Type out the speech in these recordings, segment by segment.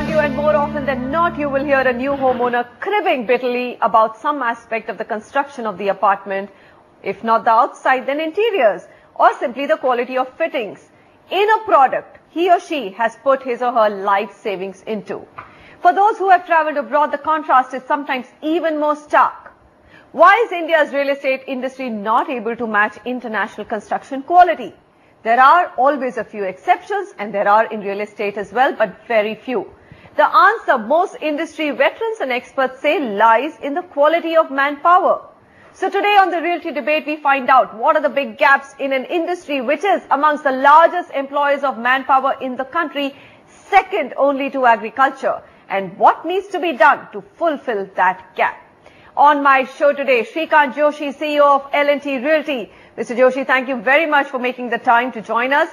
around you, and more often than not, you will hear a new homeowner cribbing bitterly about some aspect of the construction of the apartment, if not the outside, then interiors, or simply the quality of fittings in a product he or she has put his or her life savings into. For those who have traveled abroad, the contrast is sometimes even more stark. Why is India's real estate industry not able to match international construction quality? There are always a few exceptions, and there are in real estate as well, but very few. The answer, most industry veterans and experts say, lies in the quality of manpower. So today on the Realty Debate, we find out what are the big gaps in an industry which is amongst the largest employers of manpower in the country, second only to agriculture, and what needs to be done to fulfill that gap. On my show today, Shrikant Joshi, CEO of L&T Realty. Mr. Joshi, thank you very much for making the time to join us.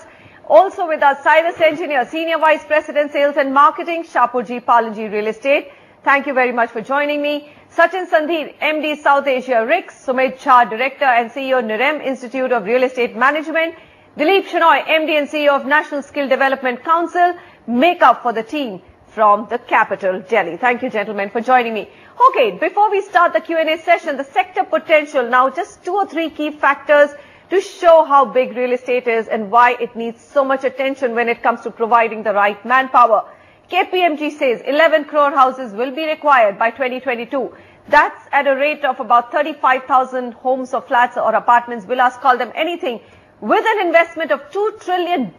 Also with us, Cyrus Engineer, Senior Vice President, Sales and Marketing, Shapurji Palanji Real Estate. Thank you very much for joining me. Sachin Sandhir, MD, South Asia RICS. Sumit Jha, Director and CEO, Nirem Institute of Real Estate Management. Dilip Chenoy, MD and CEO of National Skill Development Council. Make up for the team from the capital, Delhi. Thank you, gentlemen, for joining me. Okay, before we start the Q&A session, the sector potential. Now, just 2 or 3 key factors to show how big real estate is and why it needs so much attention when it comes to providing the right manpower. KPMG says 11 crore houses will be required by 2022. That's at a rate of about 35,000 homes or flats or apartments, villas, call them anything, with an investment of $2 trillion.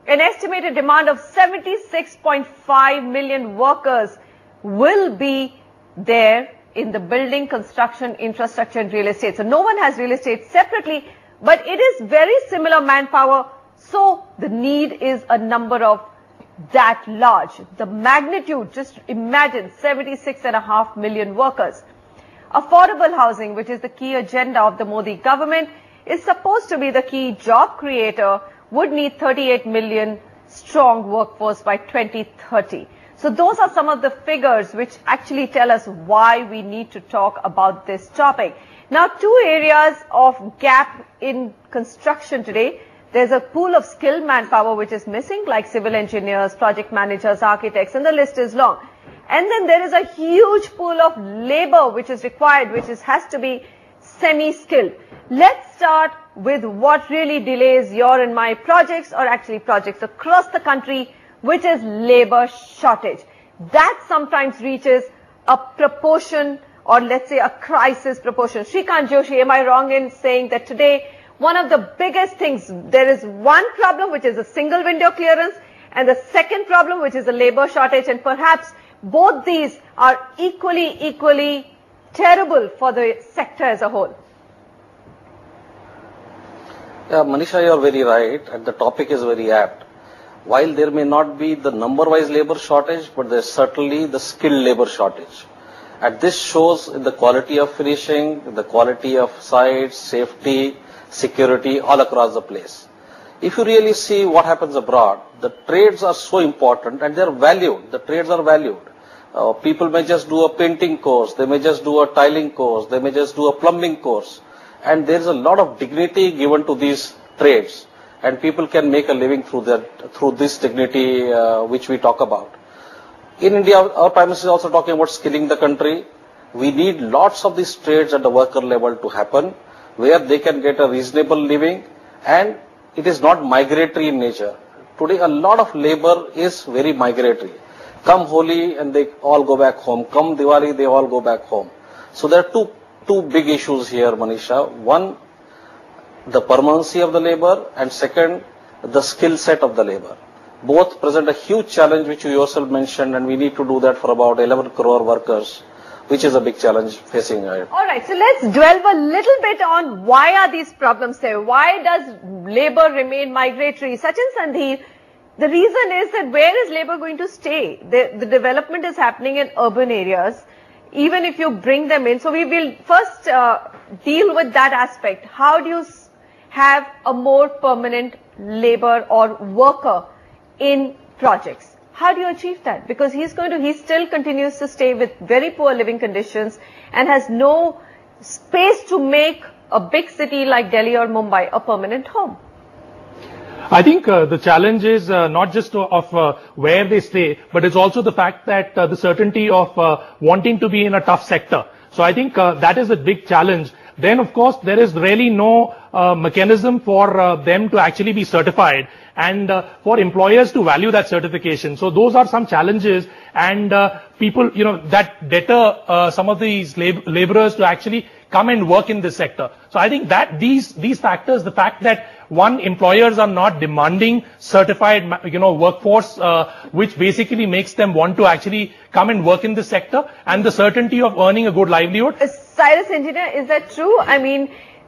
An estimated demand of 76.5 million workers will be there in the building, construction, infrastructure and real estate. So no one has real estate separately, but it is very similar manpower. So the need is a number of that large. The magnitude, just imagine 76.5 million workers. Affordable housing, which is the key agenda of the Modi government, is supposed to be the key job creator, would need 38 million strong workforce by 2030. So those are some of the figures which actually tell us why we need to talk about this topic. Now, 2 areas of gap in construction today. There's a pool of skilled manpower which is missing, like civil engineers, project managers, architects, and the list is long. And then there is a huge pool of labor which is required, which has to be semi-skilled. Let's start with what really delays your and my projects, or actually projects across the country, which is labor shortage. That sometimes reaches a proportion, or let's say a crisis proportion. Shrikant Joshi, am I wrong in saying that today one of the biggest things, there is one problem which is a single window clearance, and the second problem which is the labor shortage, and perhaps both these are equally terrible for the sector as a whole? Yeah, Manisha, you are very right, and the topic is very apt. While there may not be the number-wise labor shortage, but there's certainly the skilled labor shortage. And this shows in the quality of finishing, the quality of sites, safety, security, all across the place. If you really see what happens abroad, the trades are so important and they're valued. The trades are valued. People may just do a painting course, they may just do a tiling course, they may just do a plumbing course. And there's a lot of dignity given to these trades. And people can make a living through this dignity which we talk about. In India, our Prime Minister is also talking about skilling the country. We need lots of these trades at the worker level to happen, where they can get a reasonable living, and it is not migratory in nature. Today, a lot of labor is very migratory. Come Holi and they all go back home. Come Diwali, they all go back home. So there are two big issues here, Manisha. One, the permanency of the labor, and second, the skill set of the labor. Both present a huge challenge which you yourself mentioned, and we need to do that for about 11 crore workers, which is a big challenge facing it. All right, so let's delve a little bit on why are these problems there? Why does labor remain migratory? Sachin Sandhir, the reason is that where is labor going to stay? The development is happening in urban areas, even if you bring them in. So we will first deal with that aspect. How do you have a more permanent labor or worker in projects? How do you achieve that? Because he still continues to stay with very poor living conditions and has no space to make a big city like Delhi or Mumbai a permanent home. I think the challenge is not just of where they stay, but it's also the fact that the certainty of wanting to be in a tough sector. So I think that is a big challenge. Then, of course, there is really no mechanism for them to actually be certified and for employers to value that certification. So those are some challenges, and people, that deter some of these laborers to actually come and work in this sector. So I think that these factors, the fact that employers are not demanding certified, workforce, which basically makes them want to actually come and work in this sector, and the certainty of earning a good livelihood. Cyrus Engineer, is that true? I mean,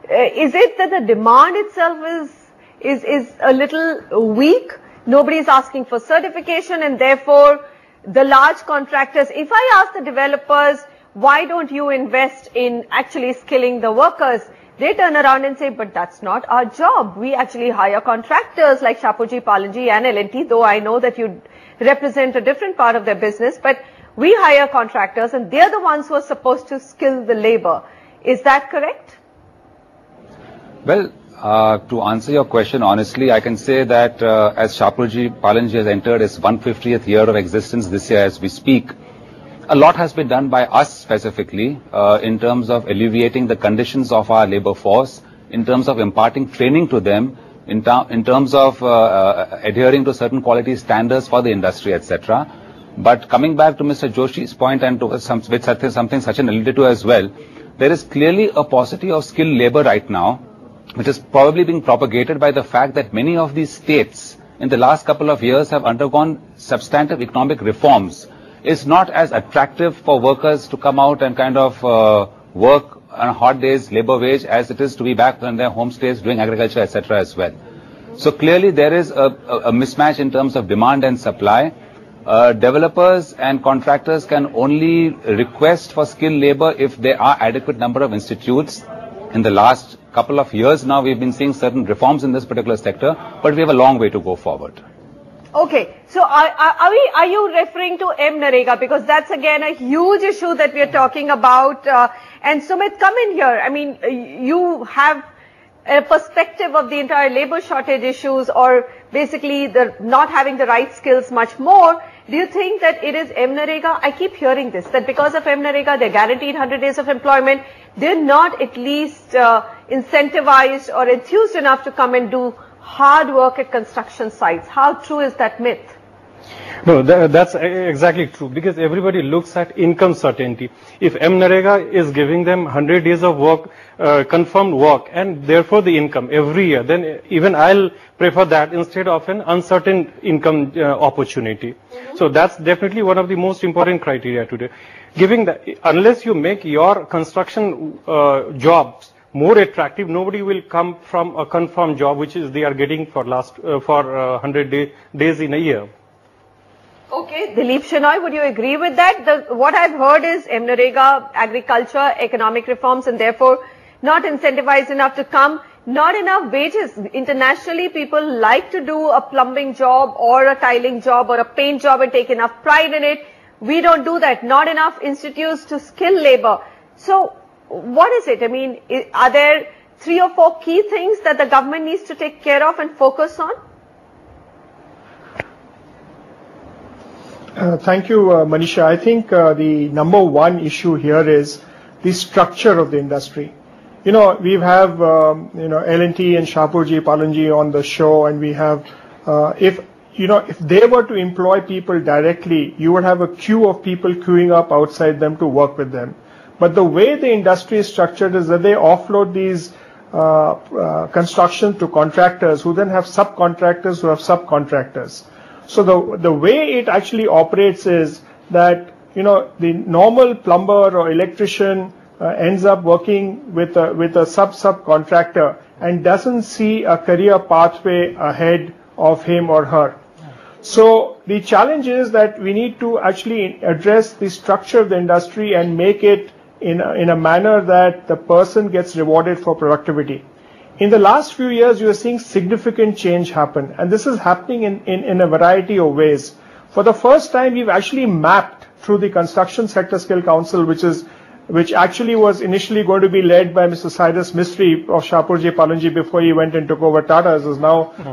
is it that the demand itself is a little weak? Nobody is asking for certification, and therefore the large contractors, if I ask the developers, why don't you invest in actually skilling the workers? They turn around and say, but that's not our job. We actually hire contractors like Shapoorji Pallonji and L&T, though I know that you represent a different part of their business, but we hire contractors and they're the ones who are supposed to skill the labor. Is that correct? Well, to answer your question honestly, I can say that as Shapoorji Pallonji has entered its 150th year of existence this year as we speak, a lot has been done by us specifically in terms of alleviating the conditions of our labor force, in terms of imparting training to them, in terms of adhering to certain quality standards for the industry, etc. But coming back to Mr. Joshi's point, and to something Sachin alluded to as well, there is clearly a paucity of skilled labor right now, which is probably being propagated by the fact that many of these states in the last couple of years have undergone substantive economic reforms. It's not as attractive for workers to come out and kind of work on a hot day's labor wage as it is to be back in their home states doing agriculture, etc. as well. So clearly there is a mismatch in terms of demand and supply. Developers and contractors can only request for skilled labor if there are adequate number of institutes. In the last couple of years now, we've been seeing certain reforms in this particular sector, but we have a long way to go forward. Okay, so are you referring to M-Narega? Because that's again a huge issue that we are talking about. And Sumit, come in here. I mean, you have a perspective of the entire labor shortage issues, or basically the not having the right skills much more. Do you think that it is M-Narega? I keep hearing this, that because of M-Narega, they're guaranteed 100 days of employment. They're not at least incentivized or enthused enough to come and do hard work at construction sites. How true is that myth? No, that's exactly true, because everybody looks at income certainty. If M-Narega is giving them 100 days of work, confirmed work, and therefore the income every year, then even I'll prefer that instead of an uncertain income opportunity. So that's definitely one of the most important criteria today. Giving that, unless you make your construction jobs more attractive, nobody will come from a confirmed job, which is they are getting for 100 days in a year. Okay, Dilip Chenoy, would you agree with that? What I've heard is M-Narega, agriculture, economic reforms, and therefore not incentivized enough to come, not enough wages. Internationally, people like to do a plumbing job or a tiling job or a paint job and take enough pride in it. We don't do that. Not enough institutes to skill labor. So, what is it? I mean, are there 3 or 4 key things that the government needs to take care of and focus on? Thank you, Manisha. I think the number one issue here is the structure of the industry. We have, L&T and Shapoorji Pallonji on the show, and we have, if they were to employ people directly, you would have a queue of people queuing up outside them to work with them. But the way the industry is structured is that they offload these construction to contractors who then have subcontractors who have subcontractors. So the way it actually operates is that, the normal plumber or electrician ends up working with a subcontractor and doesn't see a career pathway ahead of him or her. So the challenge is that we need to actually address the structure of the industry and make it in a manner that the person gets rewarded for productivity. In the last few years, you are seeing significant change happen, and this is happening in a variety of ways. For the first time, we've actually mapped through the Construction Sector Skill Council, which is which actually was initially going to be led by Mr. Cyrus Mistry of Shapurji Palanji before he went and took over Tata's,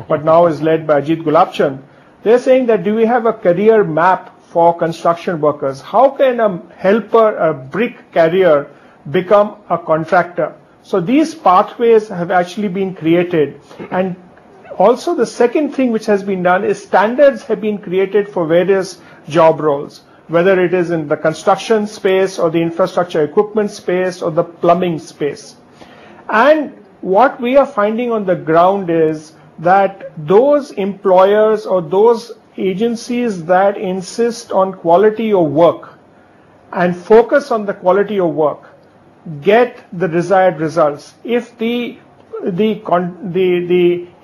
but now is led by Ajit Gulabchand. They're saying that do we have a career map for construction workers? How can a helper, a brick carrier, become a contractor? So these pathways have actually been created. And also the second thing which has been done is standards have been created for various job roles, whether it is in the construction space or the infrastructure equipment space or the plumbing space. And what we are finding on the ground is that those employers or those agencies that insist on quality of work and focus on the quality of work get the desired results. If the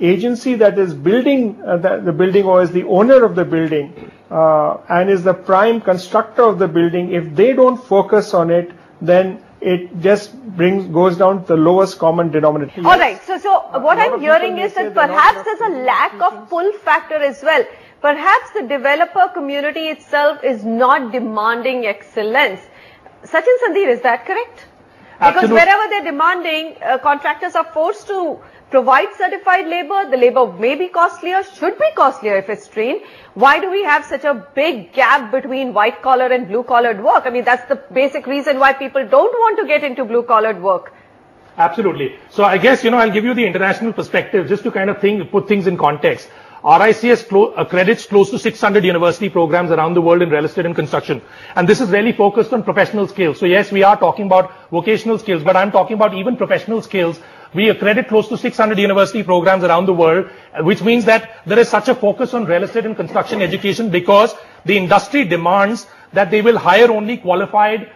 agency that is building the building or is the owner of the building and is the prime constructor of the building, if they don't focus on it, then it just goes down to the lowest common denominator. All right. So what I'm hearing is that perhaps there's a lack of pull factor as well. Perhaps the developer community itself is not demanding excellence. Sachin Sandhir, is that correct? Because Absolutely. wherever they're demanding, contractors are forced to provide certified labor. The labor may be costlier, should be costlier if it's trained. Why do we have such a big gap between white collar and blue collared work? I mean, that's the basic reason why people don't want to get into blue collared work. Absolutely. So I guess, I'll give you the international perspective just to kind of put things in context. RICS accredits close to 600 university programs around the world in real estate and construction. And this is really focused on professional skills. So yes, we are talking about vocational skills, but I'm talking about even professional skills. We accredit close to 600 university programs around the world, which means that there is such a focus on real estate and construction education because the industry demands that they will hire only qualified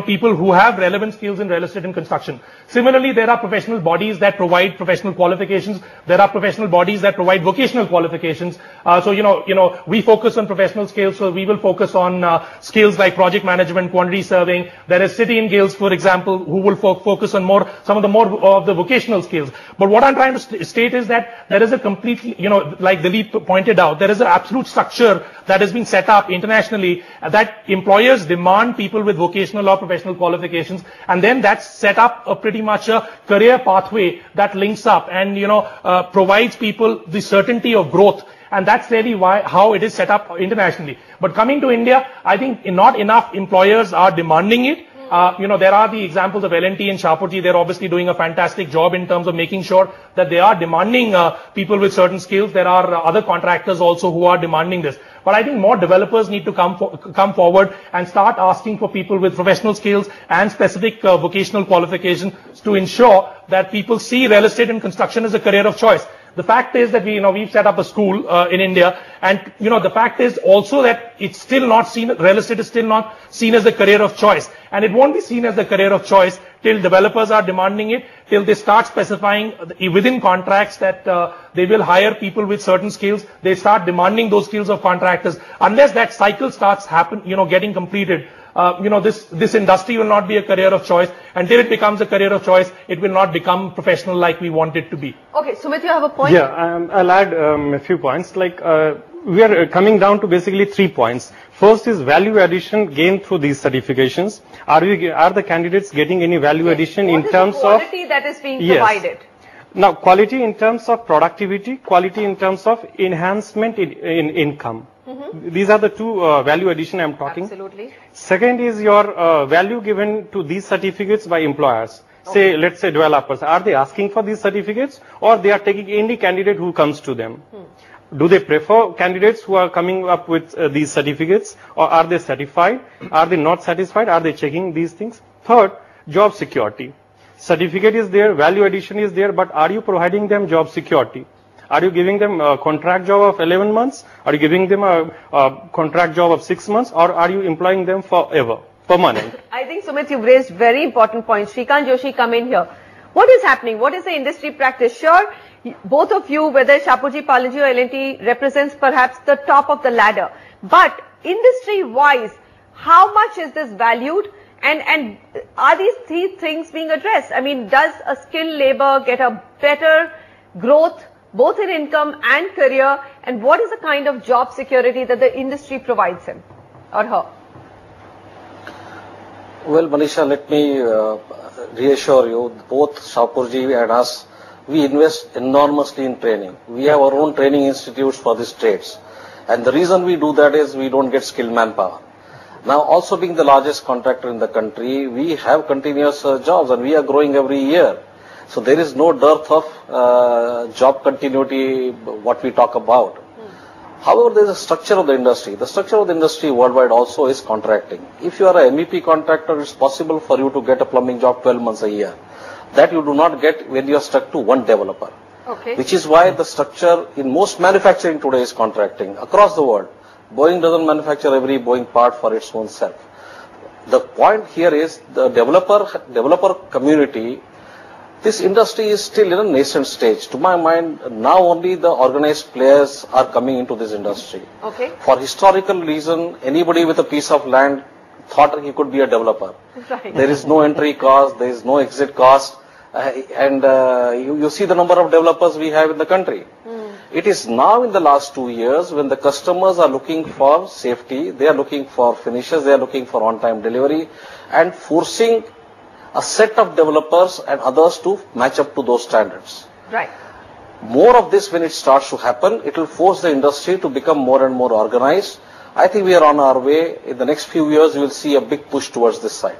people who have relevant skills in real estate and construction. Similarly, there are professional bodies that provide professional qualifications. There are professional bodies that provide vocational qualifications. We focus on professional skills, so we will focus on skills like project management, quantity surveying. There is City and Guilds, for example, who will focus on some of the vocational skills. But what I'm trying to state is that there is a completely, like Dilip pointed out, there is an absolute structure that has been set up internationally that employers demand people with vocational or professional qualifications, and then that's set up pretty much a career pathway that links up and provides people the certainty of growth. And that's really how it is set up internationally. But coming to India, I think not enough employers are demanding it. There are the examples of L&T and Shapurji. They're obviously doing a fantastic job in terms of making sure that they are demanding people with certain skills. There are other contractors also who are demanding this. But I think more developers need to come forward and start asking for people with professional skills and specific vocational qualifications to ensure that people see real estate and construction as a career of choice. The fact is that we've set up a school in India, and the fact is also that it's still not seen, real estate is still not seen as a career of choice, and it won't be seen as a career of choice till developers are demanding it, till they start specifying within contracts that they will hire people with certain skills. They start demanding those skills of contractors. Unless that cycle starts getting completed, this industry will not be a career of choice. Until it becomes a career of choice, it will not become professional like we want it to be. Okay, Sumit, you have a point? Yeah, I'll add a few points. We are coming down to basically 3 points. First is value addition gained through these certifications. Are the candidates getting any value addition in terms of quality that is being provided? Now, quality in terms of productivity, quality in terms of enhancement in income. These are the two value addition I'm talking. Absolutely. Second is your value given to these certificates by employers. Say, let's say developers. Are they asking for these certificates, or they are taking any candidate who comes to them? Do they prefer candidates who are coming up with these certificates, or are they certified? Are they not satisfied? Are they checking these things? Third, job security. Certificate is there, value addition is there, but are you providing them job security? Are you giving them a contract job of 11 months? Are you giving them a contract job of 6 months? Or are you employing them forever, permanent? I think, Sumit, you've raised very important points. Shrikant Joshi, come in here. What is happening? What is the industry practice? Sure, both of you, whether Shapurji, Palanji or L&T, represents perhaps the top of the ladder. But industry-wise, how much is this valued? And are these three things being addressed? I mean, does a skilled labor get a better growth, both in income and career? And what is the kind of job security that the industry provides him or her? Well, Manisha, let me reassure you, both Shapurji and us, we invest enormously in training. We have our own training institutes for these trades. And the reason we do that is we don't get skilled manpower. Now, also being the largest contractor in the country, we have continuous jobs and we are growing every year. So there is no dearth of job continuity, what we talk about. However, there is a structure of the industry. The structure of the industry worldwide also is contracting. If you are a MEP contractor, it's possible for you to get a plumbing job 12 months a year. That you do not get when you are stuck to one developer. Okay. Which is why the structure in most manufacturing today is contracting across the world. Boeing doesn't manufacture every Boeing part for its own self. The point here is the developer community. This industry is still in a nascent stage. To my mind, now only the organized players are coming into this industry. Okay. For historical reason, anybody with a piece of land thought he could be a developer. Right. There is no entry cost, there is no exit cost, and you see the number of developers we have in the country. It is now in the last 2 years when the customers are looking for safety, they are looking for finishes, they are looking for on-time delivery, and forcing a set of developers and others to match up to those standards. Right. More of this, when it starts to happen, it will force the industry to become more and more organized. I think we are on our way. In the next few years, you will see a big push towards this side.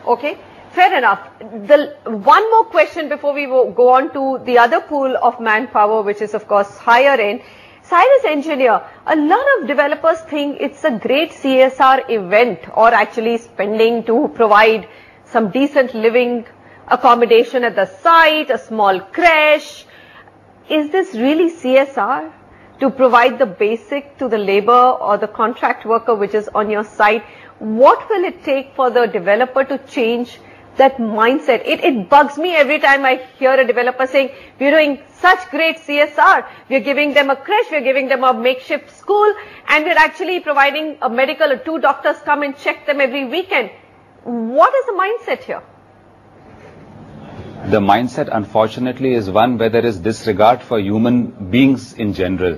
Okay, fair enough. One more question before we go on to the other pool of manpower, which is of course higher end. Cyrus Engineer, a lot of developers think it's a great CSR event or actually spending to provide some decent living accommodation at the site, a small creche. Is this really CSR? To provide the basic to the labor or the contract worker which is on your site? What will it take for the developer to change that mindset? It bugs me every time I hear a developer saying, we're doing such great CSR, we're giving them a creche, we're giving them a makeshift school, and we're actually providing a medical, or 2 doctors come and check them every weekend. What is the mindset here? The mindset, unfortunately, is one where there is disregard for human beings in general.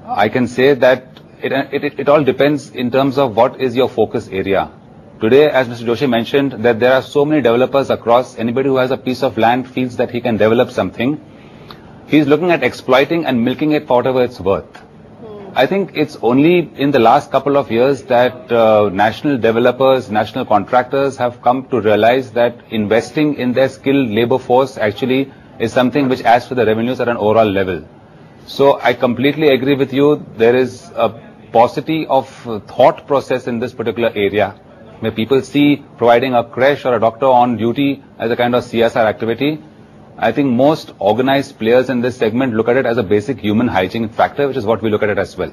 I can say that it all depends in terms of what is your focus area. Today, as Mr. Joshi mentioned, that there are so many developers across. Anybody who has a piece of land feels that he can develop something. He's looking at exploiting and milking it for whatever it's worth. I think it's only in the last couple of years that national developers, national contractors have come to realize that investing in their skilled labor force actually is something which adds to the revenues at an overall level. So I completely agree with you. There is a paucity of thought process in this particular area where people see providing a creche or a doctor on duty as a kind of CSR activity. I think most organized players in this segment look at it as a basic human hygiene factor, which is what we look at it as well.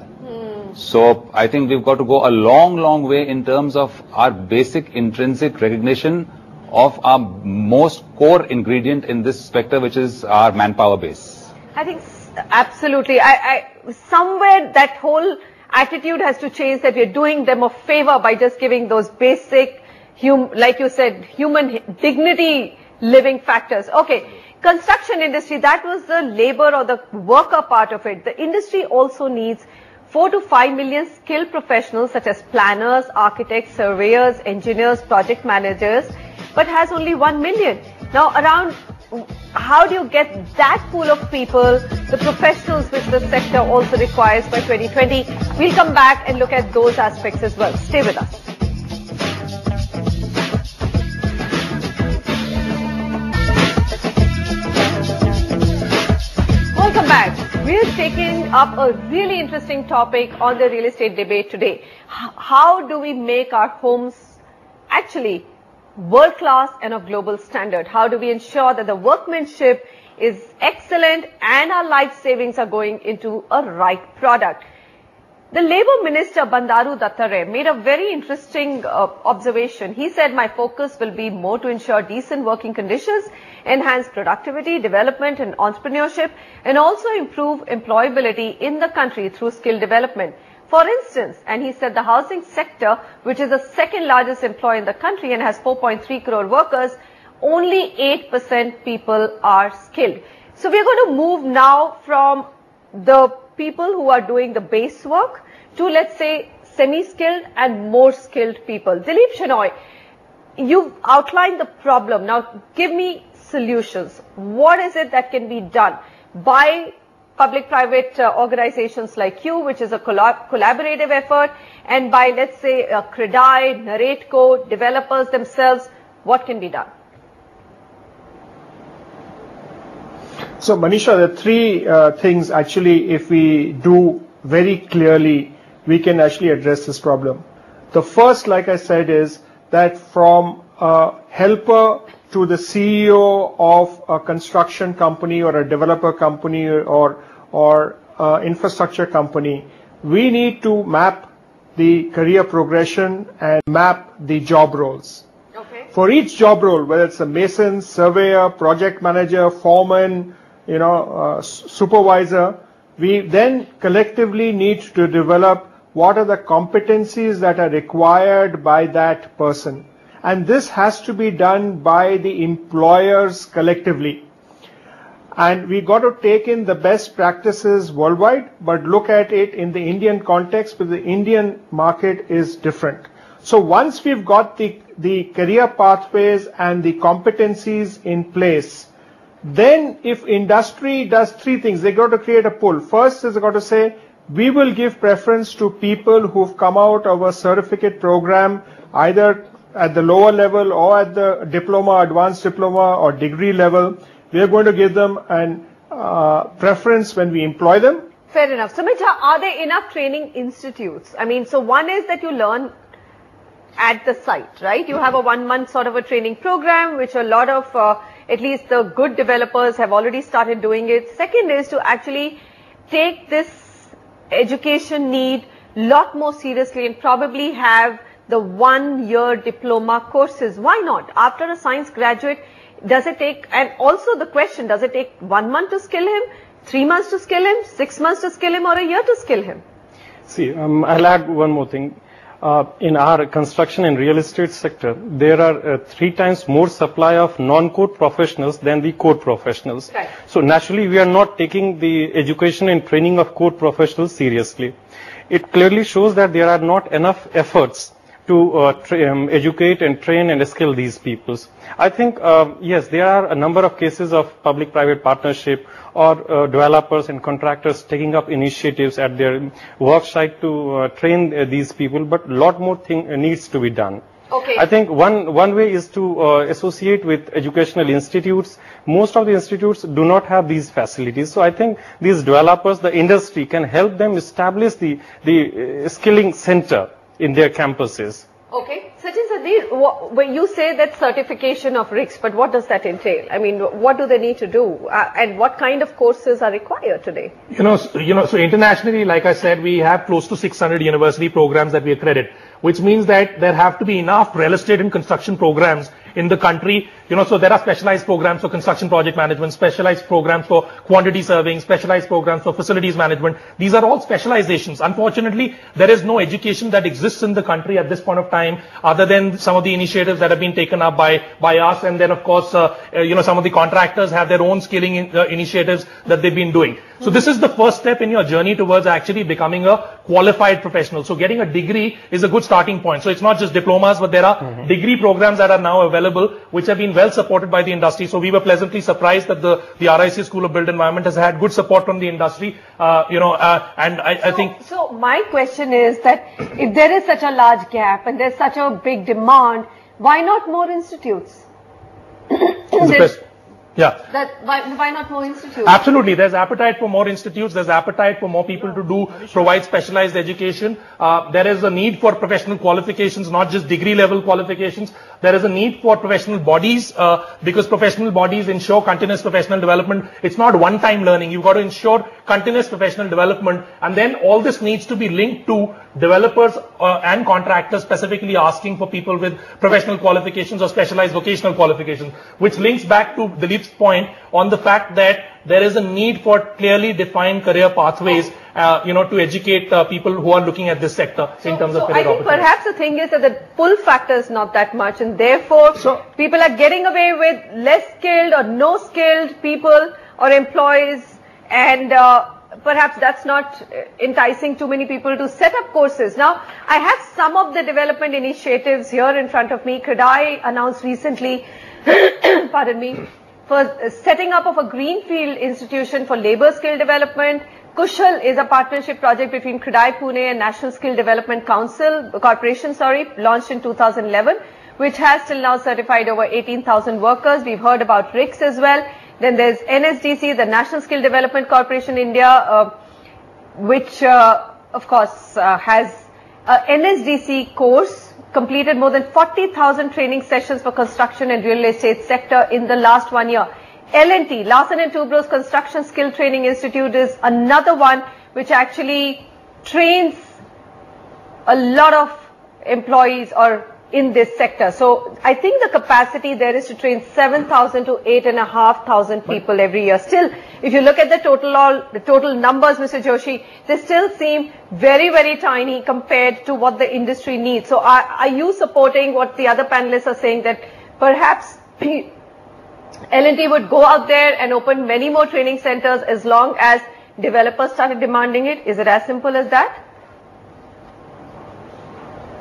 So I think we've got to go a long, long way in terms of our basic intrinsic recognition of our most core ingredient in this sector, which is our manpower base. I think absolutely. Somewhere that whole attitude has to change, that we're doing them a favor by just giving those basic, like you said, human dignity living factors. Okay. Construction industry, that was the labor or the worker part of it. The industry also needs 4 to 5 million skilled professionals such as planners, architects, surveyors, engineers, project managers, but has only 1 million. Now how do you get that pool of people, the professionals which the sector also requires by 2020? We'll come back and look at those aspects as well. Stay with us. Welcome back. We're taking up a really interesting topic on the real estate debate today. How do we make our homes actually world class and of global standard? How do we ensure that the workmanship is excellent and our life savings are going into a right product? The Labour Minister Bandaru Dattare made a very interesting observation. He said, my focus will be more to ensure decent working conditions, enhance productivity, development and entrepreneurship, and also improve employability in the country through skill development. For instance, and he said the housing sector, which is the second largest employer in the country and has 4.3 crore workers, only 8% people are skilled. So we're going to move now from the people who are doing the base work to, let's say, semi-skilled and more skilled people. Dilip Chenoy, you've outlined the problem. Now, give me solutions. What is it that can be done by public-private organizations like you, which is a collaborative effort, and by, let's say, CREDAI, Narrateco, developers themselves? What can be done? So, Manisha, there are three things actually, if we do very clearly, we can actually address this problem. The first, like I said, is that from a helper to the CEO of a construction company or a developer company or infrastructure company, we need to map the career progression and map the job roles. Okay. For each job role, whether it's a mason, surveyor, project manager, foreman, supervisor, we then collectively need to develop what are the competencies that are required by that person. And this has to be done by the employers collectively. And we got to take in the best practices worldwide, but look at it in the Indian context, because the Indian market is different. So once we've got the career pathways and the competencies in place, then if industry does three things, they got to create a pull. First is they got to say, we will give preference to people who've come out of a certificate program, either at the lower level or at the diploma, advanced diploma or degree level. We are going to give them an preference when we employ them. Fair enough. Sumita, are there enough training institutes? I mean, so one is that you learn at the site, right? You have a 1 month sort of a training program, which a lot of, at least the good developers have already started doing it. Second is to actually take this education need lot more seriously and probably have the 1 year diploma courses. Why not? After a science graduate, does it take, and also the question, does it take 1 month to skill him, 3 months to skill him, 6 months to skill him, or a year to skill him? See, I'll add one more thing. In our construction and real estate sector, there are 3 times more supply of non-code professionals than the code professionals. Right. So naturally, we are not taking the education and training of code professionals seriously. It clearly shows that there are not enough efforts to educate and train and skill these peoples. I think, yes, there are a number of cases of public-private partnership or developers and contractors taking up initiatives at their work site to train these people, but a lot more needs to be done. Okay. I think one way is to associate with educational institutes. Most of the institutes do not have these facilities. So I think these developers, the industry, can help them establish the skilling center in their campuses. Okay. Sachin Sadir, when you say that certification of rigs, but what does that entail? I mean, what do they need to do? And what kind of courses are required today? So internationally, like I said, we have close to 600 university programs that we accredit, which means that there have to be enough real estate and construction programs in the country. So there are specialized programs for construction project management, specialized programs for quantity surveying, specialized programs for facilities management. These are all specializations. Unfortunately, there is no education that exists in the country at this point of time, other than some of the initiatives that have been taken up by us. And then, of course, some of the contractors have their own skilling initiatives that they've been doing. So this is the first step in your journey towards actually becoming a qualified professional. So getting a degree is a good starting point. So it's not just diplomas, but there are degree programs that are now available, which have been well supported by the industry. So we were pleasantly surprised that the RIC School of Built Environment has had good support from the industry. I think. So my question is that if there is such a large gap and there's such a big demand, why not more institutes? Yeah. Why not more institutes? Absolutely. There's appetite for more institutes. There's appetite for more people to provide specialized education. There is a need for professional qualifications, not just degree level qualifications. There is a need for professional bodies, because professional bodies ensure continuous professional development. It's not one-time learning. You've got to ensure continuous professional development. And then all this needs to be linked to developers and contractors specifically asking for people with professional qualifications or specialized vocational qualifications, which links back to Dilip's point on the fact that there is a need for clearly defined career pathways, to educate people who are looking at this sector in terms of career opportunities. I think perhaps the thing is that the pull factor is not that much, and therefore people are getting away with less skilled or no skilled people or employees, and perhaps that's not enticing too many people to set up courses. Now, I have some of the development initiatives here in front of me. CREDAI announced recently, pardon me, for setting up of a greenfield institution for labor skill development. Kushal is a partnership project between CREDAI Pune and National Skill Development Corporation, launched in 2011, which has till now certified over 18,000 workers. We've heard about RICS as well. Then there's NSDC, the National Skill Development Corporation India, which of course has a NSDC course, completed more than 40,000 training sessions for construction and real estate sector in the last 1 year. L&T, Larsen & Toubro's Construction Skill Training Institute, is another one which actually trains a lot of employees or in this sector. So I think the capacity there is to train 7,000 to 8,500 people every year. Still, if you look at the total numbers, Mr. Joshi, they still seem very, very tiny compared to what the industry needs. So are you supporting what the other panelists are saying, that perhaps L&T would go out there and open many more training centers as long as developers started demanding it? Is it as simple as that?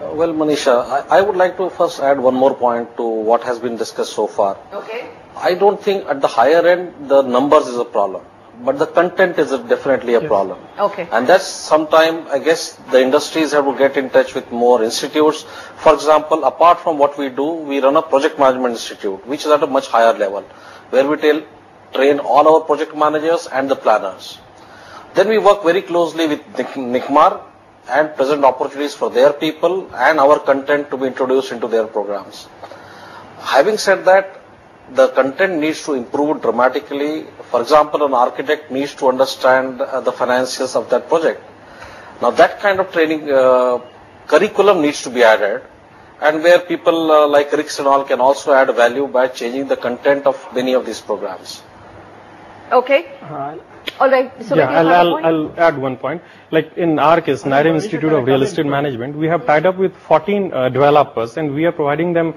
Well, Manisha, I would like to first add one more point to what has been discussed so far. Okay. I don't think at the higher end the numbers is a problem, but the content is definitely a problem. Okay. And that's sometime, I guess, the industries have to get in touch with more institutes. For example, apart from what we do, we run a project management institute, which is at a much higher level, where we train all our project managers and the planners. Then we work very closely with NICMAR and present opportunities for their people and our content to be introduced into their programs. Having said that, the content needs to improve dramatically. For example, an architect needs to understand the financials of that project. Now that kind of training curriculum needs to be added, and where people like RICS and all can also add value by changing the content of many of these programs. Okay. All right. So yeah, I'll add one point. Like in our case, NIREM Institute of Real Estate Management, we have tied up with 14 developers, and we are providing them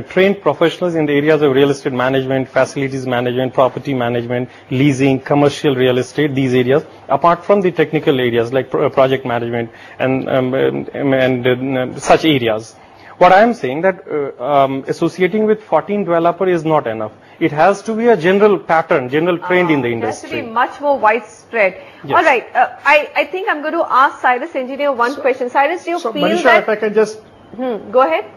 trained professionals in the areas of real estate management, facilities management, property management, leasing, commercial real estate, these areas, apart from the technical areas like project management and such areas. What I am saying that associating with 14 developer is not enough. It has to be a general pattern, general trend in the industry. It has to be much more widespread. Yes. All right. I think I'm going to ask Cyrus Engineer one question. Cyrus, do you feel Manisha, that... if I can just... Go ahead.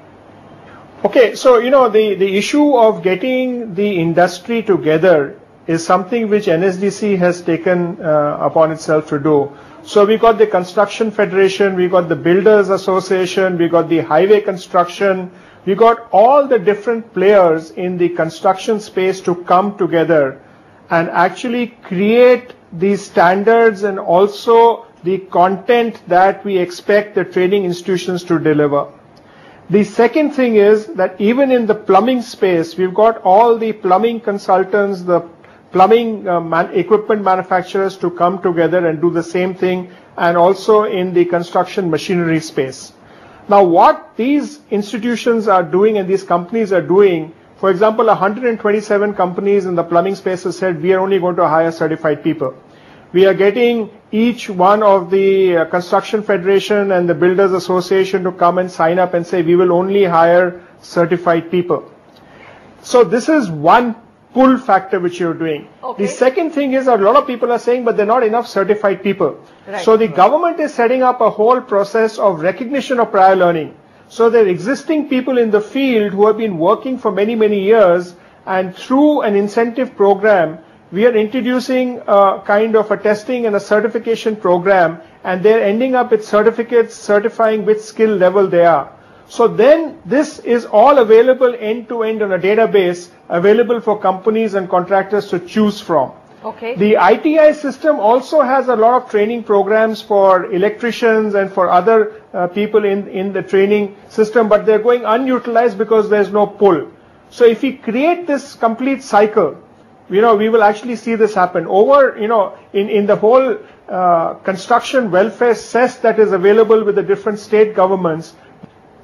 Okay, so, the issue of getting the industry together is something which NSDC has taken upon itself to do. So we got the Construction Federation, we got the Builders Association, we got the Highway Construction, we got all the different players in the construction space to come together and actually create these standards and also the content that we expect the training institutions to deliver. The second thing is that even in the plumbing space, we've got all the plumbing consultants, the plumbing equipment manufacturers to come together and do the same thing, and also in the construction machinery space. Now, what these institutions are doing and these companies are doing, for example, 127 companies in the plumbing space have said we are only going to hire certified people. We are getting each one of the Construction Federation and the Builders Association to come and sign up and say we will only hire certified people. So this is one pull factor which you're doing. Okay. The second thing is a lot of people are saying, but there are not enough certified people. Right. So the government is setting up a whole process of recognition of prior learning. So there are existing people in the field who have been working for many, many years, and through an incentive program, we are introducing a kind of a testing and a certification program, and they're ending up with certificates certifying which skill level they are. So then this is all available end to end on a database available for companies and contractors to choose from. Okay. The ITI system also has a lot of training programs for electricians and for other people in the training system, but they're going unutilized because there's no pull. So if we create this complete cycle, we will actually see this happen. Over, in the whole construction welfare cess that is available with the different state governments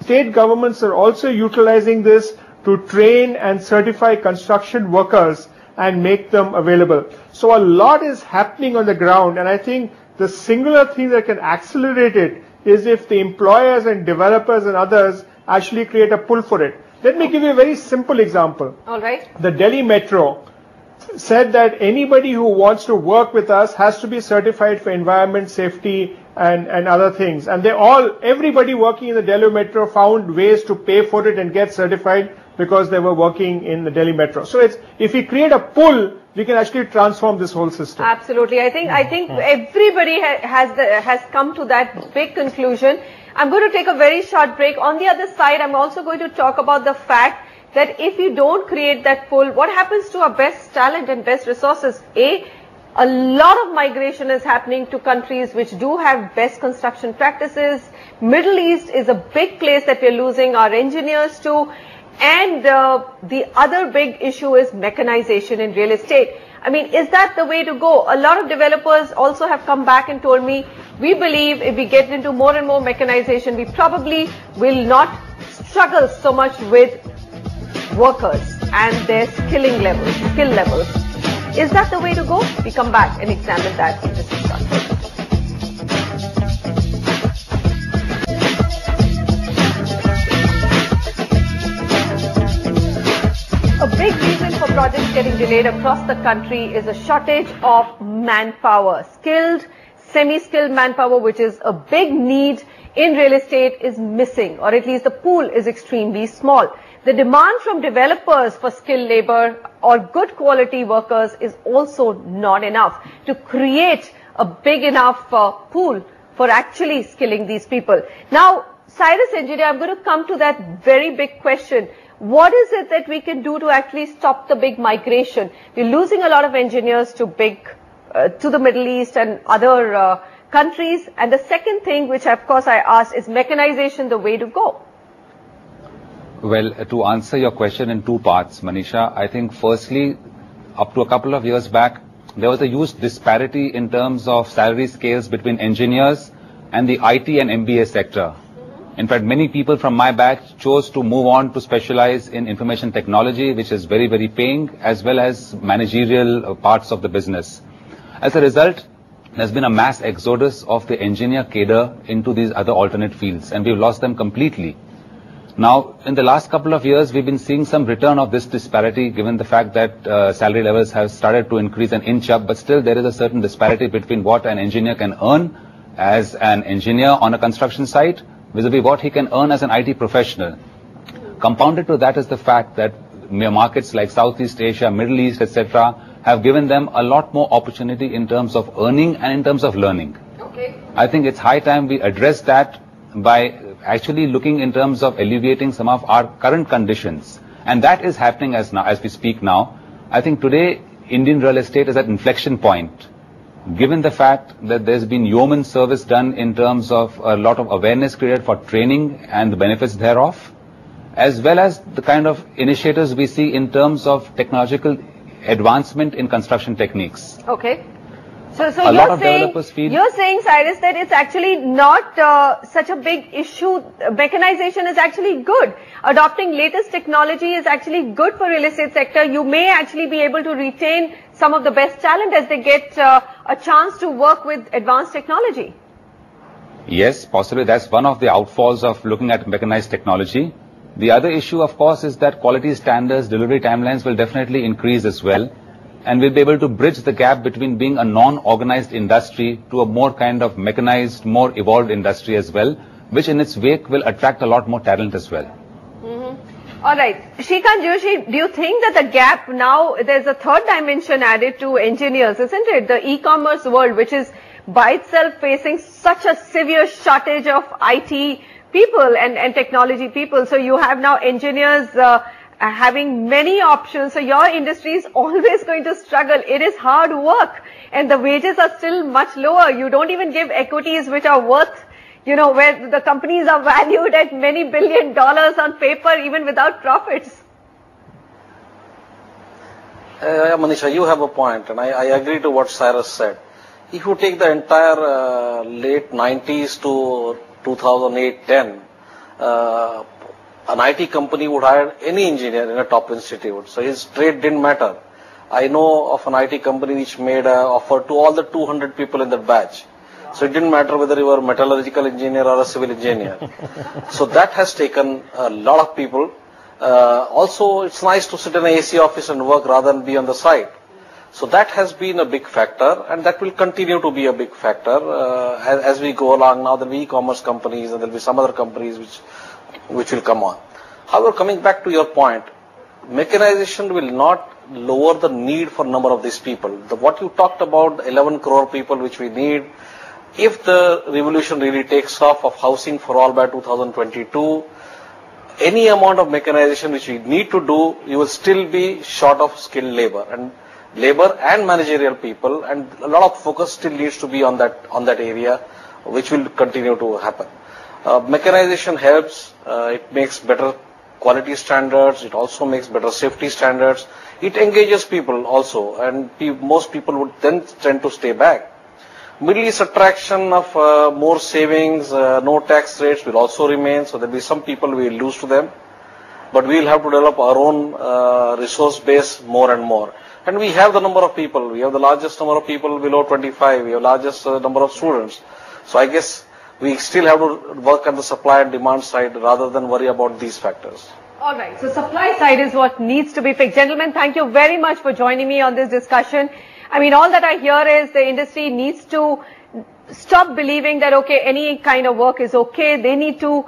are also utilizing this to train and certify construction workers, and make them available. So a lot is happening on the ground, and I think the singular thing that can accelerate it is if the employers and developers and others actually create a pull for it. Let me give you a very simple example. All right. The Delhi Metro said that anybody who wants to work with us has to be certified for environment, safety, and other things. And everybody working in the Delhi Metro found ways to pay for it and get certified because they were working in the Delhi Metro. So if we create a pull, we can actually transform this whole system. Absolutely. I think everybody has come to that big conclusion. I'm going to take a very short break. On the other side, I'm also going to talk about the fact that if you don't create that pull, what happens to our best talent and best resources? A lot of migration is happening to countries which do have best construction practices. Middle East is a big place that we're losing our engineers to. And the other big issue is mechanization in real estate. I mean, is that the way to go? A lot of developers also have come back and told me, we believe if we get into more and more mechanization, we probably will not struggle so much with workers and their skill levels. Is that the way to go? We come back and examine that in this discussion. A big reason for projects getting delayed across the country is a shortage of manpower. Skilled, semi-skilled manpower, which is a big need in real estate, is missing, or at least the pool is extremely small. The demand from developers for skilled labor or good quality workers is also not enough to create a big enough pool for actually skilling these people. Now, Cyrus Engineer, I'm going to come to that very big question. What is it that we can do to actually stop the big migration? We're losing a lot of engineers to the Middle East and other countries. And the second thing, which of course I asked, is mechanization the way to go? Well, to answer your question in two parts, Manisha, I think firstly, up to a couple of years back, there was a huge disparity in terms of salary scales between engineers and the IT and MBA sector. In fact, many people from my batch chose to move on to specialize in information technology, which is very, very paying, as well as managerial parts of the business. As a result, there's been a mass exodus of the engineer cadre into these other alternate fields, and we've lost them completely. Now, in the last couple of years, we've been seeing some return of this disparity, given the fact that salary levels have started to increase and inch up, but still there is a certain disparity between what an engineer can earn as an engineer on a construction site vis-a-vis what he can earn as an IT professional. Compounded to that is the fact that markets like Southeast Asia, Middle East, etc., have given them a lot more opportunity in terms of earning and in terms of learning. Okay. I think it's high time we address that by actually looking in terms of alleviating some of our current conditions. And that is happening as we speak now. I think today, Indian real estate is at inflection point. Given the fact that there's been yeoman service done in terms of a lot of awareness created for training and the benefits thereof, as well as the kind of initiatives we see in terms of technological advancement in construction techniques. Okay. So you're saying, Cyrus, that it's actually not such a big issue. Mechanization is actually good. Adopting latest technology is actually good for real estate sector. You may actually be able to retain some of the best talent as they get a chance to work with advanced technology. Yes, possibly that's one of the outfalls of looking at mechanized technology. The other issue, of course, is that quality standards, delivery timelines will definitely increase as well. And we'll be able to bridge the gap between being a non-organized industry to a more kind of mechanized, more evolved industry as well, which in its wake will attract a lot more talent as well. All right. Shrikant Joshi, do you think that the gap now, there's a third dimension added to engineers, isn't it? The e-commerce world, which is by itself facing such a severe shortage of IT people and technology people. So you have now engineers having many options. So your industry is always going to struggle. It is hard work and the wages are still much lower. You don't even give equities which are worth, where the companies are valued at many $1 billion on paper even without profits. Manisha, you have a point, and I agree to what Cyrus said. If you take the entire late 90s to 2008-10, an IT company would hire any engineer in a top institute, so his trade didn't matter. I know of an IT company which made an offer to all the 200 people in that batch. So it didn't matter whether you were a metallurgical engineer or a civil engineer. So that has taken a lot of people. Also, it's nice to sit in an AC office and work rather than be on the site. So that has been a big factor, and that will continue to be a big factor as we go along. Now there will be e-commerce companies and there will be some other companies which will come on. However, coming back to your point, mechanization will not lower the need for number of these people. What you talked about, 11 crore people which we need, if the revolution really takes off of housing for all by 2022, any amount of mechanization which we need to do, you will still be short of skilled labor and managerial people, and a lot of focus still needs to be on that area, which will continue to happen. Mechanization helps, it makes better quality standards, it also makes better safety standards, it engages people also, and most people would then tend to stay back. Middle East attraction of more savings, no tax rates will also remain, so there will be some people we will lose to them, but we will have to develop our own resource base more and more. And we have the number of people, we have the largest number of people below 25, we have largest number of students. So I guess we still have to work on the supply and demand side rather than worry about these factors. All right, so supply side is what needs to be fixed. Gentlemen, thank you very much for joining me on this discussion. I mean, all that I hear is the industry needs to stop believing that, okay, any kind of work is okay. They need to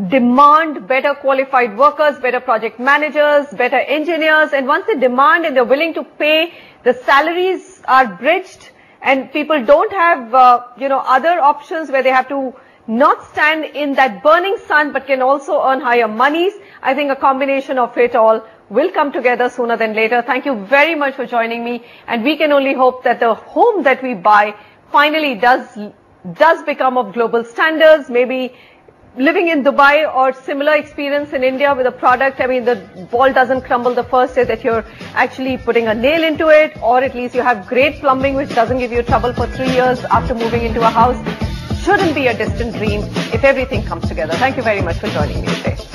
demand better qualified workers, better project managers, better engineers. And once they demand and they're willing to pay, the salaries are bridged and people don't have, other options where they have to not stand in that burning sun but can also earn higher monies. I think a combination of it all will come together sooner than later. Thank you very much for joining me, and we can only hope that the home that we buy finally does become of global standards. Maybe living in Dubai or similar experience in India with a product, I mean, the ball doesn't crumble the first day that you're actually putting a nail into it, or at least you have great plumbing which doesn't give you trouble for 3 years after moving into a house. Shouldn't be a distant dream if everything comes together. Thank you very much for joining me today.